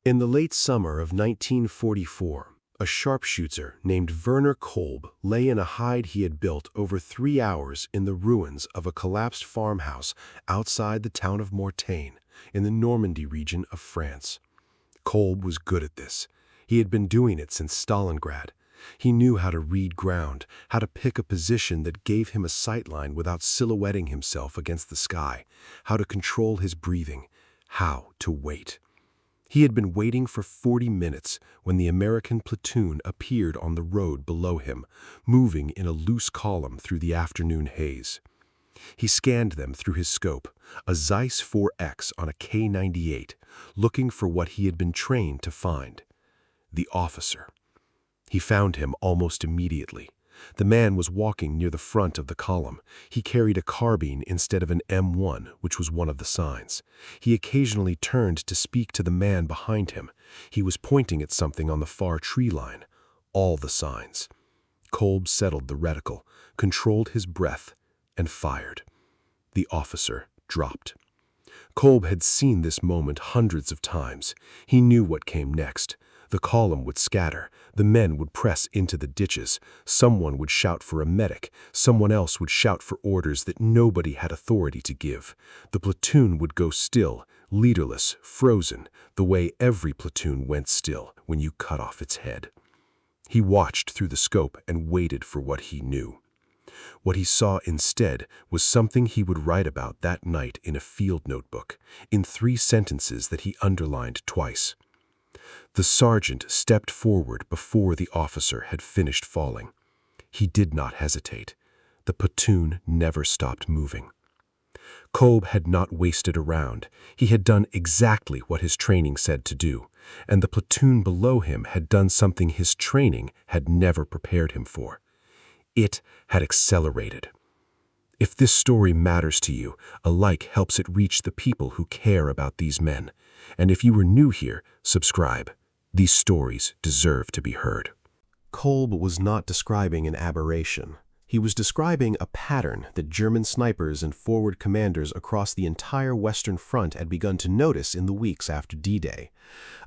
In the late summer of 1944, a sharpshooter named Werner Kolb lay in a hide he had built over 3 hours in the ruins of a collapsed farmhouse outside the town of Mortagne, in the Normandy region of France. Kolb was good at this. He had been doing it since Stalingrad. He knew how to read ground, how to pick a position that gave him a sightline without silhouetting himself against the sky, how to control his breathing, how to wait. He had been waiting for 40 minutes when the American platoon appeared on the road below him, moving in a loose column through the afternoon haze. He scanned them through his scope, a Zeiss 4X on a K98, looking for what he had been trained to find: the officer. He found him almost immediately. The man was walking near the front of the column. He carried a carbine instead of an M1, which was one of the signs. He occasionally turned to speak to the man behind him. He was pointing at something on the far tree line. All the signs. Kolb settled the reticle, controlled his breath, and fired. The officer dropped. Kolb had seen this moment hundreds of times. He knew what came next. The column would scatter. The men would press into the ditches. Someone would shout for a medic. Someone else would shout for orders that nobody had authority to give. The platoon would go still, leaderless, frozen, the way every platoon went still when you cut off its head. He watched through the scope and waited for what he knew. What he saw instead was something he would write about that night in a field notebook, in 3 sentences that he underlined twice. The sergeant stepped forward before the officer had finished falling. He did not hesitate. The platoon never stopped moving. Kolb had not wasted around. He had done exactly what his training said to do, and the platoon below him had done something his training had never prepared him for. It had accelerated. If this story matters to you, a like helps it reach the people who care about these men. And if you are new here, subscribe. These stories deserve to be heard. Kolb was not describing an aberration. He was describing a pattern that German snipers and forward commanders across the entire Western Front had begun to notice in the weeks after D-Day.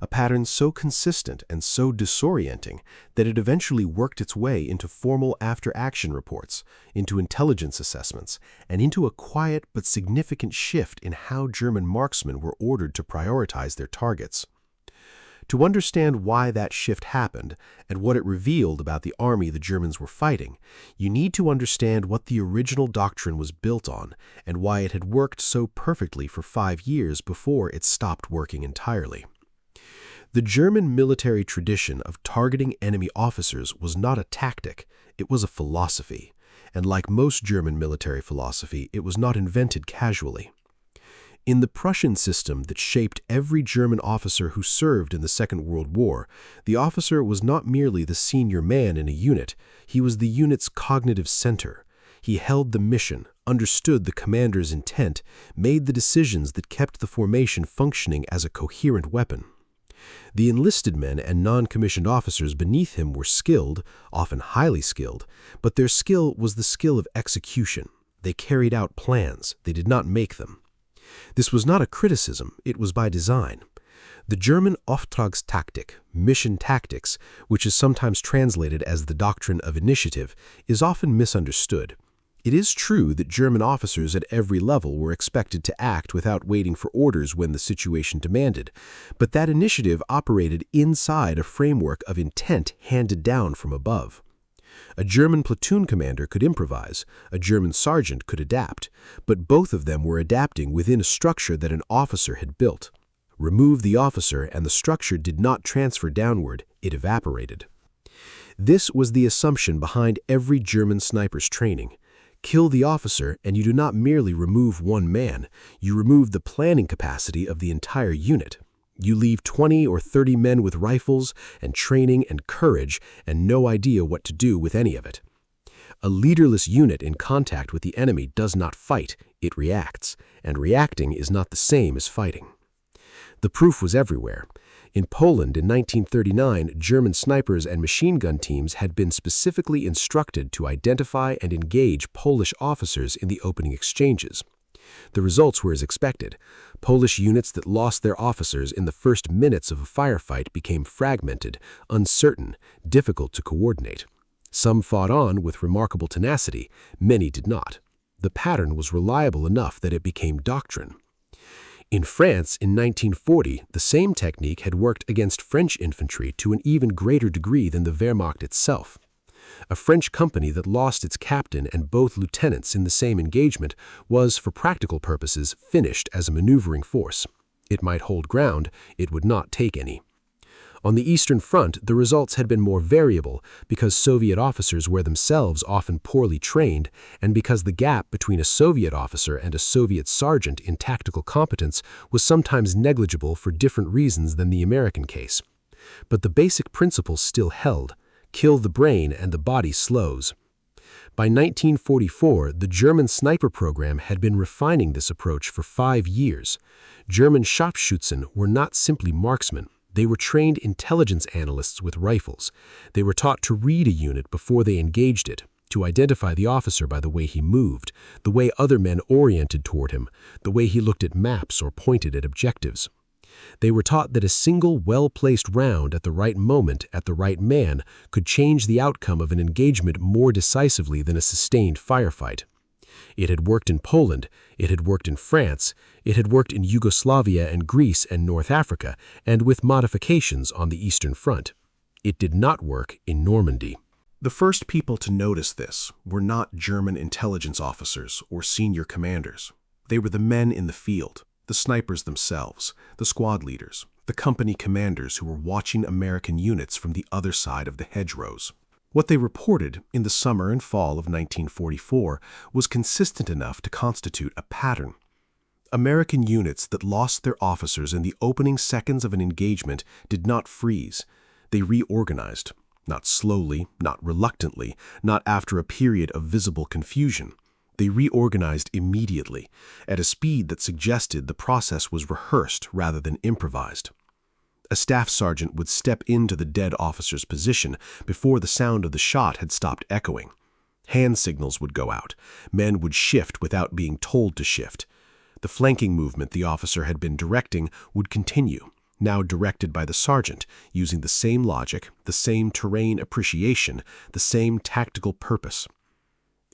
A pattern so consistent and so disorienting that it eventually worked its way into formal after-action reports, into intelligence assessments, and into a quiet but significant shift in how German marksmen were ordered to prioritize their targets. To understand why that shift happened and what it revealed about the army the Germans were fighting, you need to understand what the original doctrine was built on and why it had worked so perfectly for 5 years before it stopped working entirely. The German military tradition of targeting enemy officers was not a tactic, it was a philosophy. And like most German military philosophy, it was not invented casually. In the Prussian system that shaped every German officer who served in the Second World War, the officer was not merely the senior man in a unit, he was the unit's cognitive center. He held the mission, understood the commander's intent, made the decisions that kept the formation functioning as a coherent weapon. The enlisted men and non-commissioned officers beneath him were skilled, often highly skilled, but their skill was the skill of execution. They carried out plans, they did not make them. This was not a criticism, it was by design. The German Auftragstaktik, mission tactics, which is sometimes translated as the doctrine of initiative, is often misunderstood. It is true that German officers at every level were expected to act without waiting for orders when the situation demanded, but that initiative operated inside a framework of intent handed down from above. A German platoon commander could improvise, a German sergeant could adapt, but both of them were adapting within a structure that an officer had built. Remove the officer and the structure did not transfer downward, it evaporated. This was the assumption behind every German sniper's training. Kill the officer and you do not merely remove one man, you remove the planning capacity of the entire unit. You leave 20 or 30 men with rifles and training and courage and no idea what to do with any of it. A leaderless unit in contact with the enemy does not fight, it reacts, and reacting is not the same as fighting. The proof was everywhere. In Poland in 1939, German snipers and machine gun teams had been specifically instructed to identify and engage Polish officers in the opening exchanges. The results were as expected. Polish units that lost their officers in the first minutes of a firefight became fragmented, uncertain, difficult to coordinate. Some fought on with remarkable tenacity, many did not. The pattern was reliable enough that it became doctrine. In France, in 1940, the same technique had worked against French infantry to an even greater degree than the Wehrmacht itself. A French company that lost its captain and both lieutenants in the same engagement was, for practical purposes, finished as a maneuvering force. It might hold ground, it would not take any. On the Eastern Front, the results had been more variable because Soviet officers were themselves often poorly trained and because the gap between a Soviet officer and a Soviet sergeant in tactical competence was sometimes negligible for different reasons than the American case. But the basic principles still held: kill the brain and the body slows. By 1944, the German sniper program had been refining this approach for 5 years. German Scharpschützen were not simply marksmen. They were trained intelligence analysts with rifles. They were taught to read a unit before they engaged it, to identify the officer by the way he moved, the way other men oriented toward him, the way he looked at maps or pointed at objectives. They were taught that a single well-placed round at the right moment at the right man could change the outcome of an engagement more decisively than a sustained firefight. It had worked in Poland, it had worked in France, it had worked in Yugoslavia and Greece and North Africa, and with modifications on the Eastern Front. It did not work in Normandy. The first people to notice this were not German intelligence officers or senior commanders. They were the men in the field, the snipers themselves, the squad leaders, the company commanders who were watching American units from the other side of the hedgerows. What they reported in the summer and fall of 1944 was consistent enough to constitute a pattern. American units that lost their officers in the opening seconds of an engagement did not freeze. They reorganized, not slowly, not reluctantly, not after a period of visible confusion. They reorganized immediately, at a speed that suggested the process was rehearsed rather than improvised. A staff sergeant would step into the dead officer's position before the sound of the shot had stopped echoing. Hand signals would go out. Men would shift without being told to shift. The flanking movement the officer had been directing would continue, now directed by the sergeant, using the same logic, the same terrain appreciation, the same tactical purpose.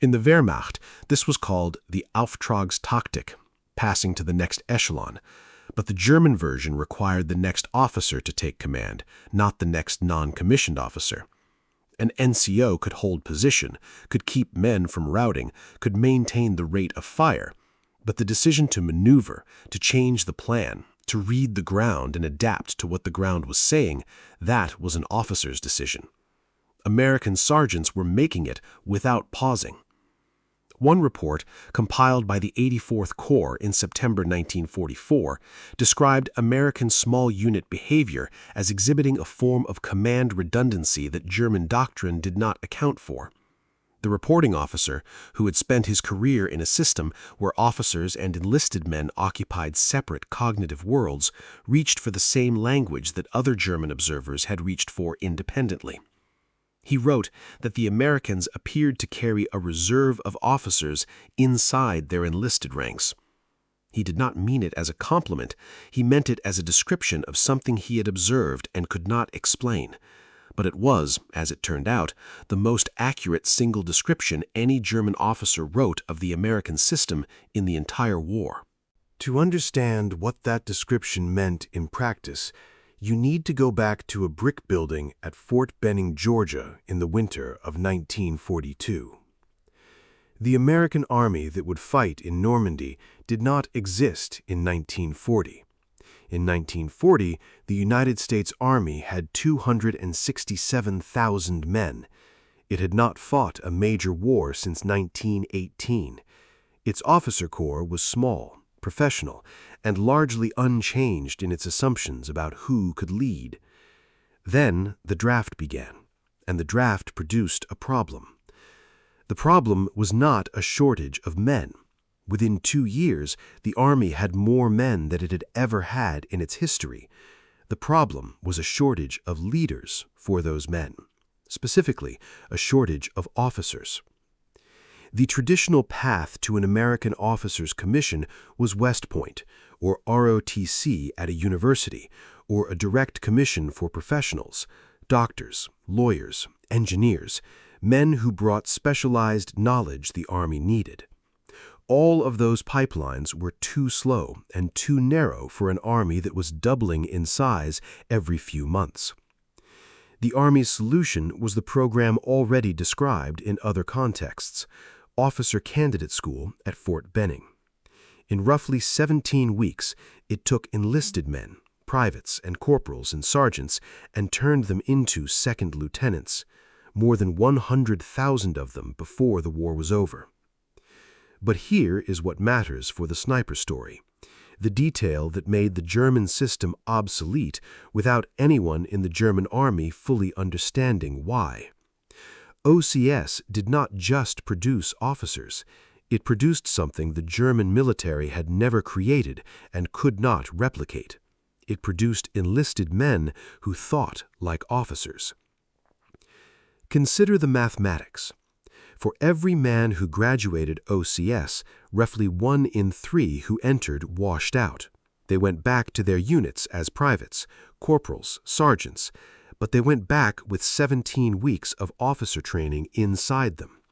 In the Wehrmacht, this was called the Auftragstaktik, passing to the next echelon. But the German version required the next officer to take command, not the next non-commissioned officer. An NCO could hold position, could keep men from routing, could maintain the rate of fire. But the decision to maneuver, to change the plan, to read the ground and adapt to what the ground was saying, that was an officer's decision. American sergeants were making it without pausing. One report, compiled by the 84th Corps in September 1944, described American small unit behavior as exhibiting a form of command redundancy that German doctrine did not account for. The reporting officer, who had spent his career in a system where officers and enlisted men occupied separate cognitive worlds, reached for the same language that other German observers had reached for independently. He wrote that the Americans appeared to carry a reserve of officers inside their enlisted ranks. He did not mean it as a compliment. He meant it as a description of something he had observed and could not explain. But it was, as it turned out, the most accurate single description any German officer wrote of the American system in the entire war. To understand what that description meant in practice, you need to go back to a brick building at Fort Benning, Georgia, in the winter of 1942. The American army that would fight in Normandy did not exist in 1940. In 1940, the United States Army had 267,000 men. It had not fought a major war since 1918. Its officer corps was small, professional, and largely unchanged in its assumptions about who could lead. Then the draft began, and the draft produced a problem. The problem was not a shortage of men. Within 2 years, the Army had more men than it had ever had in its history. The problem was a shortage of leaders for those men, specifically a shortage of officers. The traditional path to an American officer's commission was West Point, or ROTC at a university, or a direct commission for professionals, doctors, lawyers, engineers, men who brought specialized knowledge the Army needed. All of those pipelines were too slow and too narrow for an Army that was doubling in size every few months. The Army's solution was the program already described in other contexts, Officer Candidate School at Fort Benning. In roughly 17 weeks, it took enlisted men, privates and corporals and sergeants, and turned them into second lieutenants, more than 100,000 of them before the war was over. But here is what matters for the sniper story, the detail that made the German system obsolete without anyone in the German Army fully understanding why. OCS did not just produce officers. It produced something the German military had never created and could not replicate. It produced enlisted men who thought like officers. Consider the mathematics. For every man who graduated OCS, roughly 1 in 3 who entered washed out. They went back to their units as privates, corporals, sergeants, but they went back with 17 weeks of officer training inside them.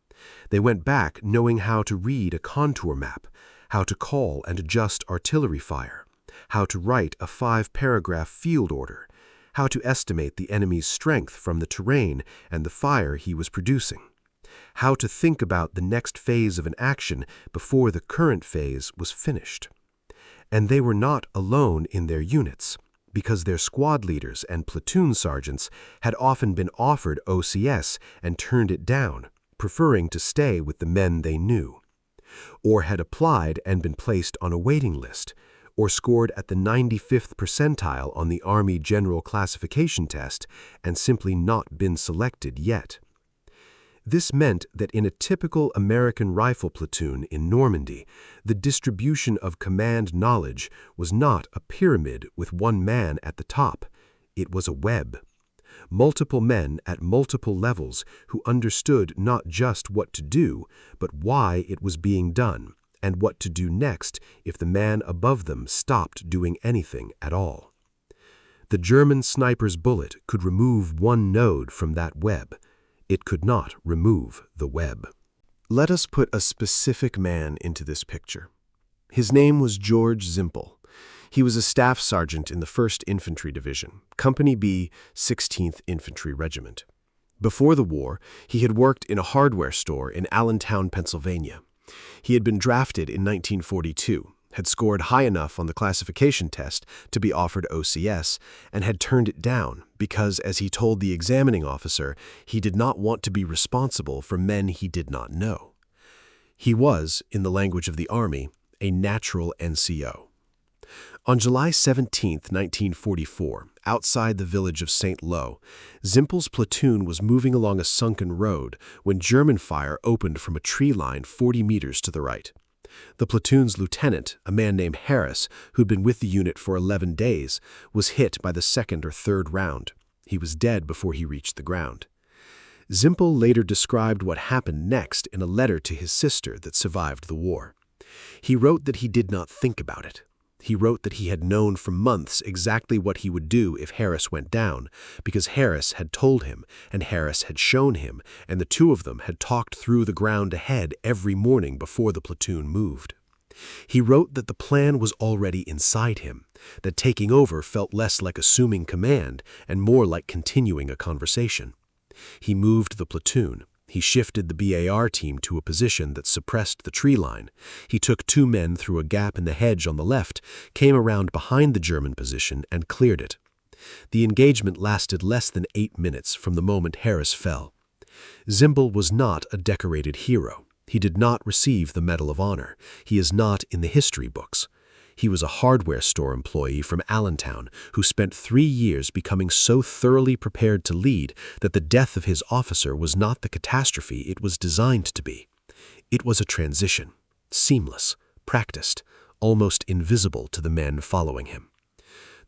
They went back knowing how to read a contour map, how to call and adjust artillery fire, how to write a 5-paragraph field order, how to estimate the enemy's strength from the terrain and the fire he was producing, how to think about the next phase of an action before the current phase was finished. And they were not alone in their units, because their squad leaders and platoon sergeants had often been offered OCS and turned it down, preferring to stay with the men they knew, or had applied and been placed on a waiting list, or scored at the 95th percentile on the Army General Classification Test and simply not been selected yet. This meant that in a typical American rifle platoon in Normandy, the distribution of command knowledge was not a pyramid with one man at the top. It was a web. Multiple men at multiple levels who understood not just what to do, but why it was being done, and what to do next if the man above them stopped doing anything at all. The German sniper's bullet could remove one node from that web. It could not remove the web. Let us put a specific man into this picture. His name was George Zimpel. He was a staff sergeant in the 1st Infantry Division, Company B, 16th Infantry Regiment. Before the war, he had worked in a hardware store in Allentown, Pennsylvania. He had been drafted in 1942, had scored high enough on the classification test to be offered OCS, and had turned it down because, as he told the examining officer, he did not want to be responsible for men he did not know. He was, in the language of the Army, a natural NCO. On July 17, 1944, outside the village of St. Lo, Zimpel's platoon was moving along a sunken road when German fire opened from a tree line 40 meters to the right. The platoon's lieutenant, a man named Harris, who'd been with the unit for 11 days, was hit by the 2nd or 3rd round. He was dead before he reached the ground. Zimpel later described what happened next in a letter to his sister that survived the war. He wrote that he did not think about it. He wrote that he had known for months exactly what he would do if Harris went down, because Harris had told him, and Harris had shown him, and the two of them had talked through the ground ahead every morning before the platoon moved. He wrote that the plan was already inside him, that taking over felt less like assuming command and more like continuing a conversation. He moved the platoon. He shifted the BAR team to a position that suppressed the tree line. He took 2 men through a gap in the hedge on the left, came around behind the German position, and cleared it. The engagement lasted less than 8 minutes from the moment Harris fell. Zimpel was not a decorated hero. He did not receive the Medal of Honor. He is not in the history books. He was a hardware store employee from Allentown who spent 3 years becoming so thoroughly prepared to lead that the death of his officer was not the catastrophe it was designed to be. It was a transition, seamless, practiced, almost invisible to the men following him.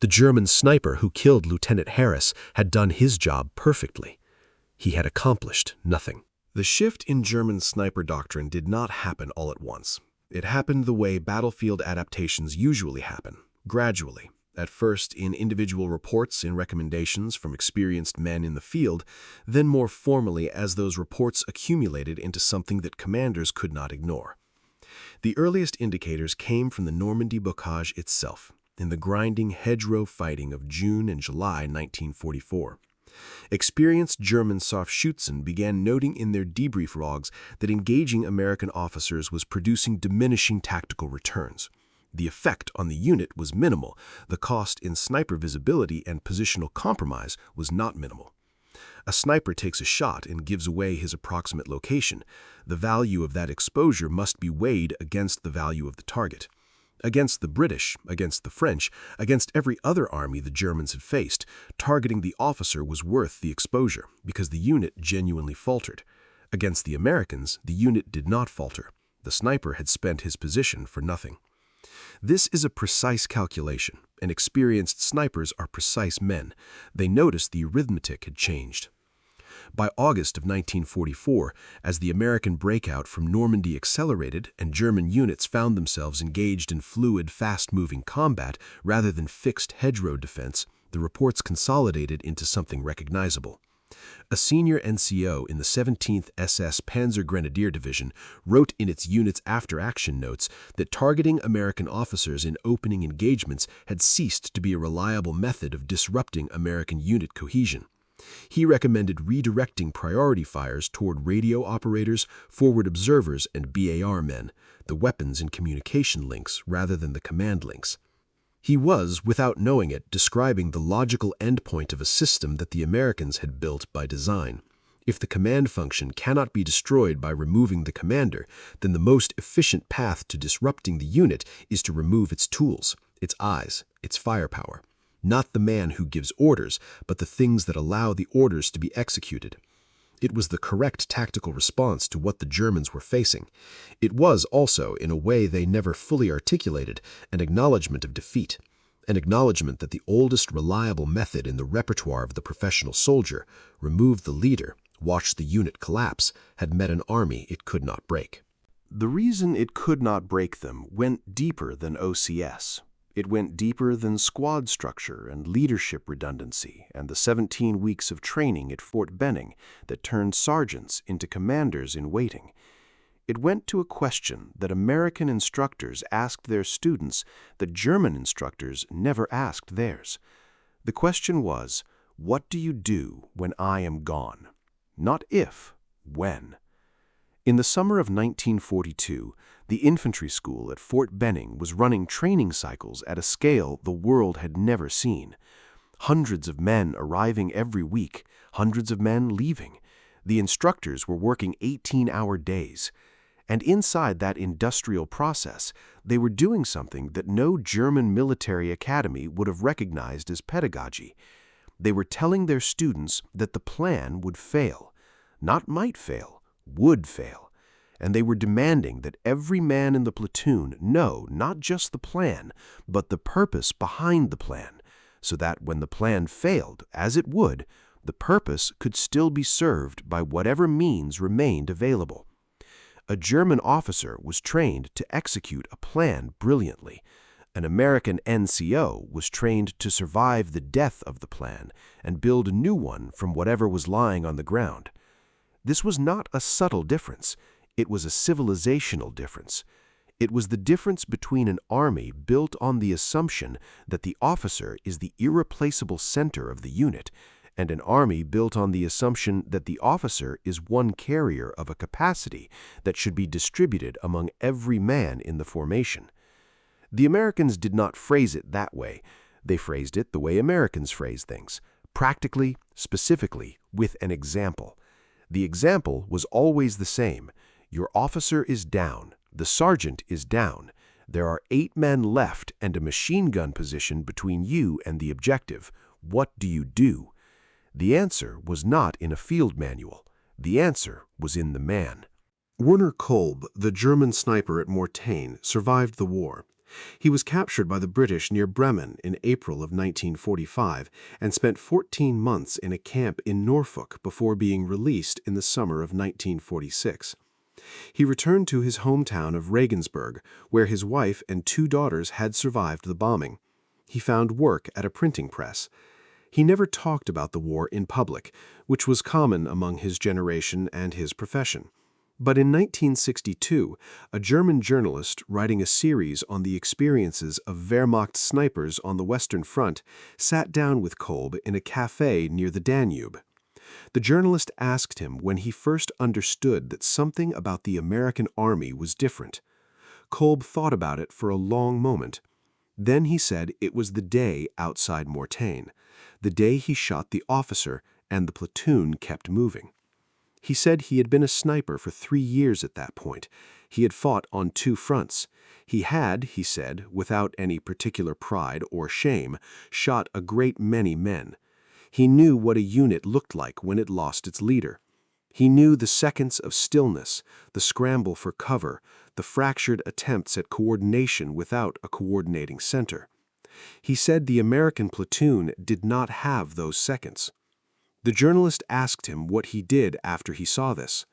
The German sniper who killed Lieutenant Harris had done his job perfectly. He had accomplished nothing. The shift in German sniper doctrine did not happen all at once. It happened the way battlefield adaptations usually happen, gradually. At first in individual reports and recommendations from experienced men in the field, then more formally as those reports accumulated into something that commanders could not ignore. The earliest indicators came from the Normandy bocage itself, in the grinding hedgerow fighting of June and July 1944. Experienced German Scharfschützen began noting in their debrief logs that engaging American officers was producing diminishing tactical returns. The effect on the unit was minimal. The cost in sniper visibility and positional compromise was not minimal. A sniper takes a shot and gives away his approximate location. The value of that exposure must be weighed against the value of the target. Against the British, against the French, against every other army the Germans had faced, targeting the officer was worth the exposure because the unit genuinely faltered. Against the Americans, the unit did not falter. The sniper had spent his position for nothing. This is a precise calculation, and experienced snipers are precise men. They noticed the arithmetic had changed. By August of 1944, as the American breakout from Normandy accelerated and German units found themselves engaged in fluid, fast-moving combat rather than fixed hedgerow defense, the reports consolidated into something recognizable. A senior NCO in the 17th SS Panzer Grenadier Division wrote in its unit's after-action notes that targeting American officers in opening engagements had ceased to be a reliable method of disrupting American unit cohesion. He recommended redirecting priority fires toward radio operators, forward observers, and BAR men, the weapons and communication links rather than the command links. He was, without knowing it, describing the logical endpoint of a system that the Americans had built by design. If the command function cannot be destroyed by removing the commander, then the most efficient path to disrupting the unit is to remove its tools, its eyes, its firepower. Not the man who gives orders, but the things that allow the orders to be executed. It was the correct tactical response to what the Germans were facing. It was also, in a way they never fully articulated, an acknowledgement of defeat, an acknowledgement that the oldest reliable method in the repertoire of the professional soldier, remove the leader, watch the unit collapse, had met an army it could not break. The reason it could not break them went deeper than OCS. It went deeper than squad structure and leadership redundancy and the 17 weeks of training at Fort Benning that turned sergeants into commanders in waiting. It went to a question that American instructors asked their students that German instructors never asked theirs. The question was, what do you do when I am gone? Not if, when. In the summer of 1942, the infantry school at Fort Benning was running training cycles at a scale the world had never seen. Hundreds of men arriving every week, hundreds of men leaving. The instructors were working 18-hour days. And inside that industrial process, they were doing something that no German military academy would have recognized as pedagogy. They were telling their students that the plan would fail. Not might fail, would fail. And they were demanding that every man in the platoon know not just the plan, but the purpose behind the plan, so that when the plan failed, as it would, the purpose could still be served by whatever means remained available. A German officer was trained to execute a plan brilliantly. An American NCO was trained to survive the death of the plan and build a new one from whatever was lying on the ground. This was not a subtle difference. It was a civilizational difference. It was the difference between an army built on the assumption that the officer is the irreplaceable center of the unit, and an army built on the assumption that the officer is one carrier of a capacity that should be distributed among every man in the formation. The Americans did not phrase it that way. They phrased it the way Americans phrase things, practically, specifically, with an example. The example was always the same. Your officer is down. The sergeant is down. There are 8 men left and a machine gun position between you and the objective. What do you do? The answer was not in a field manual. The answer was in the man. Werner Kolb, the German sniper at Mortain, survived the war. He was captured by the British near Bremen in April of 1945 and spent 14 months in a camp in Norfolk before being released in the summer of 1946. He returned to his hometown of Regensburg, where his wife and 2 daughters had survived the bombing. He found work at a printing press. He never talked about the war in public, which was common among his generation and his profession. But in 1962, a German journalist writing a series on the experiences of Wehrmacht snipers on the Western Front sat down with Kolb in a cafe near the Danube. The journalist asked him when he first understood that something about the American army was different. Kolb thought about it for a long moment. Then he said it was the day outside Mortain, the day he shot the officer and the platoon kept moving. He said he had been a sniper for 3 years at that point. He had fought on 2 fronts. He had, he said, without any particular pride or shame, shot a great many men. He knew what a unit looked like when it lost its leader. He knew the seconds of stillness, the scramble for cover, the fractured attempts at coordination without a coordinating center. He said the American platoon did not have those seconds. The journalist asked him what he did after he saw this.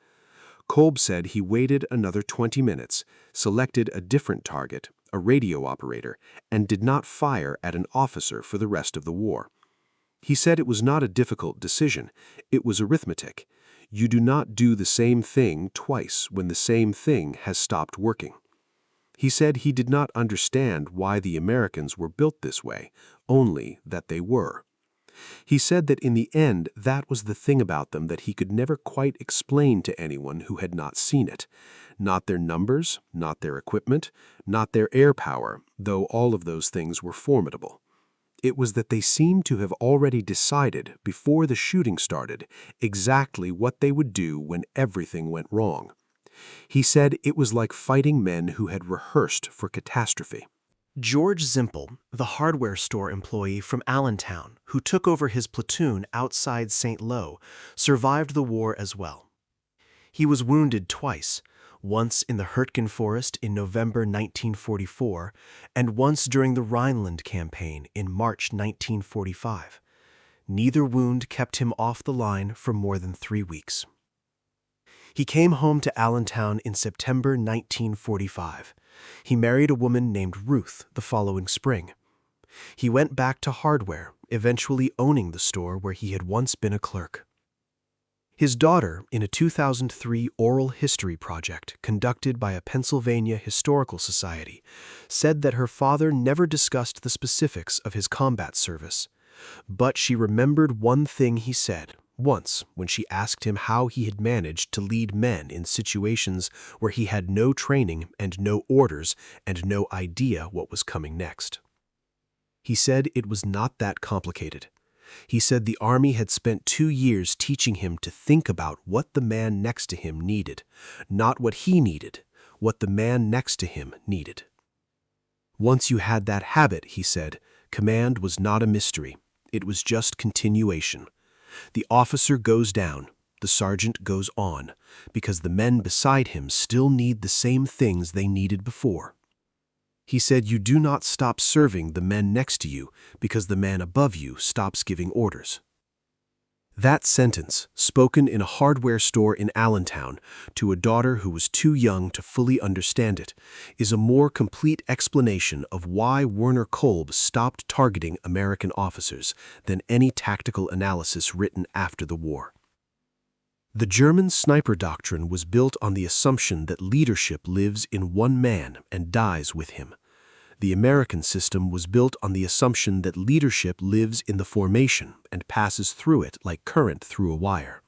Kolb said he waited another 20 minutes, selected a different target, a radio operator, and did not fire at an officer for the rest of the war. He said it was not a difficult decision. It was arithmetic. You do not do the same thing twice when the same thing has stopped working. He said he did not understand why the Americans were built this way, only that they were. He said that in the end that was the thing about them that he could never quite explain to anyone who had not seen it. Not their numbers, not their equipment, not their air power, though all of those things were formidable. It was that they seemed to have already decided, before the shooting started, exactly what they would do when everything went wrong. He said it was like fighting men who had rehearsed for catastrophe. George Zimpel, the hardware store employee from Allentown, who took over his platoon outside St. Lo, survived the war as well. He was wounded twice, once in the Hurtgen Forest in November 1944 and once during the Rhineland campaign in March 1945. Neither wound kept him off the line for more than 3 weeks. He came home to Allentown in September 1945. He married a woman named Ruth the following spring. He went back to hardware, eventually owning the store where he had once been a clerk. His daughter, in a 2003 oral history project conducted by a Pennsylvania Historical Society, said that her father never discussed the specifics of his combat service. But she remembered one thing he said once when she asked him how he had managed to lead men in situations where he had no training and no orders and no idea what was coming next. He said it was not that complicated. He said the Army had spent 2 years teaching him to think about what the man next to him needed, not what he needed, what the man next to him needed. Once you had that habit, he said, command was not a mystery. It was just continuation. The officer goes down, the sergeant goes on, because the men beside him still need the same things they needed before. He said you do not stop serving the men next to you because the man above you stops giving orders. That sentence, spoken in a hardware store in Allentown to a daughter who was too young to fully understand it, is a more complete explanation of why Werner Kolb stopped targeting American officers than any tactical analysis written after the war. The German sniper doctrine was built on the assumption that leadership lives in one man and dies with him. The American system was built on the assumption that leadership lives in the formation and passes through it like current through a wire.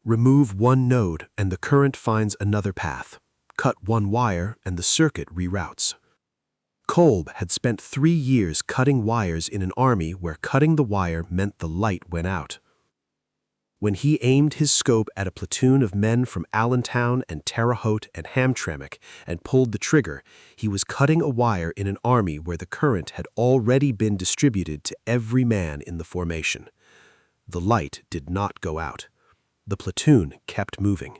Remove one node and the current finds another path. Cut one wire and the circuit reroutes. Kolb had spent 3 years cutting wires in an army where cutting the wire meant the light went out. When he aimed his scope at a platoon of men from Allentown and Terre Haute and Hamtramck and pulled the trigger, he was cutting a wire in an army where the current had already been distributed to every man in the formation. The light did not go out. The platoon kept moving.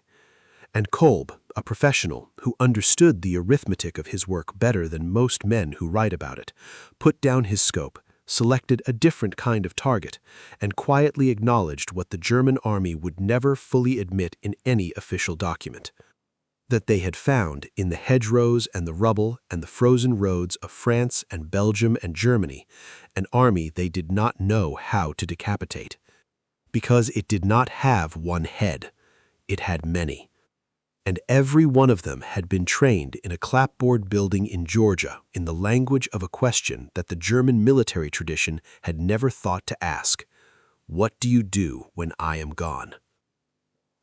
And Kolb, a professional who understood the arithmetic of his work better than most men who write about it, put down his scope, selected a different kind of target, and quietly acknowledged what the German army would never fully admit in any official document: that they had found in the hedgerows and the rubble and the frozen roads of France and Belgium and Germany an army they did not know how to decapitate. Because it did not have one head, it had many. And every one of them had been trained in a clapboard building in Georgia in the language of a question that the German military tradition had never thought to ask: what do you do when I am gone?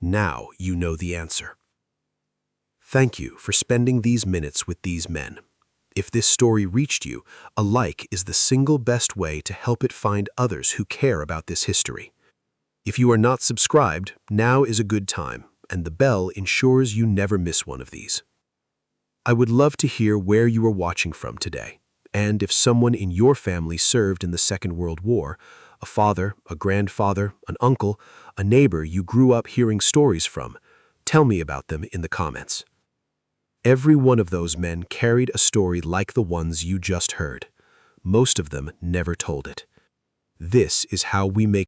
Now you know the answer. Thank you for spending these minutes with these men. If this story reached you, a like is the single best way to help it find others who care about this history. If you are not subscribed, now is a good time, and the bell ensures you never miss one of these. I would love to hear where you are watching from today, and if someone in your family served in the Second World War, a father, a grandfather, an uncle, a neighbor you grew up hearing stories from, tell me about them in the comments. Every one of those men carried a story like the ones you just heard. Most of them never told it. This is how we make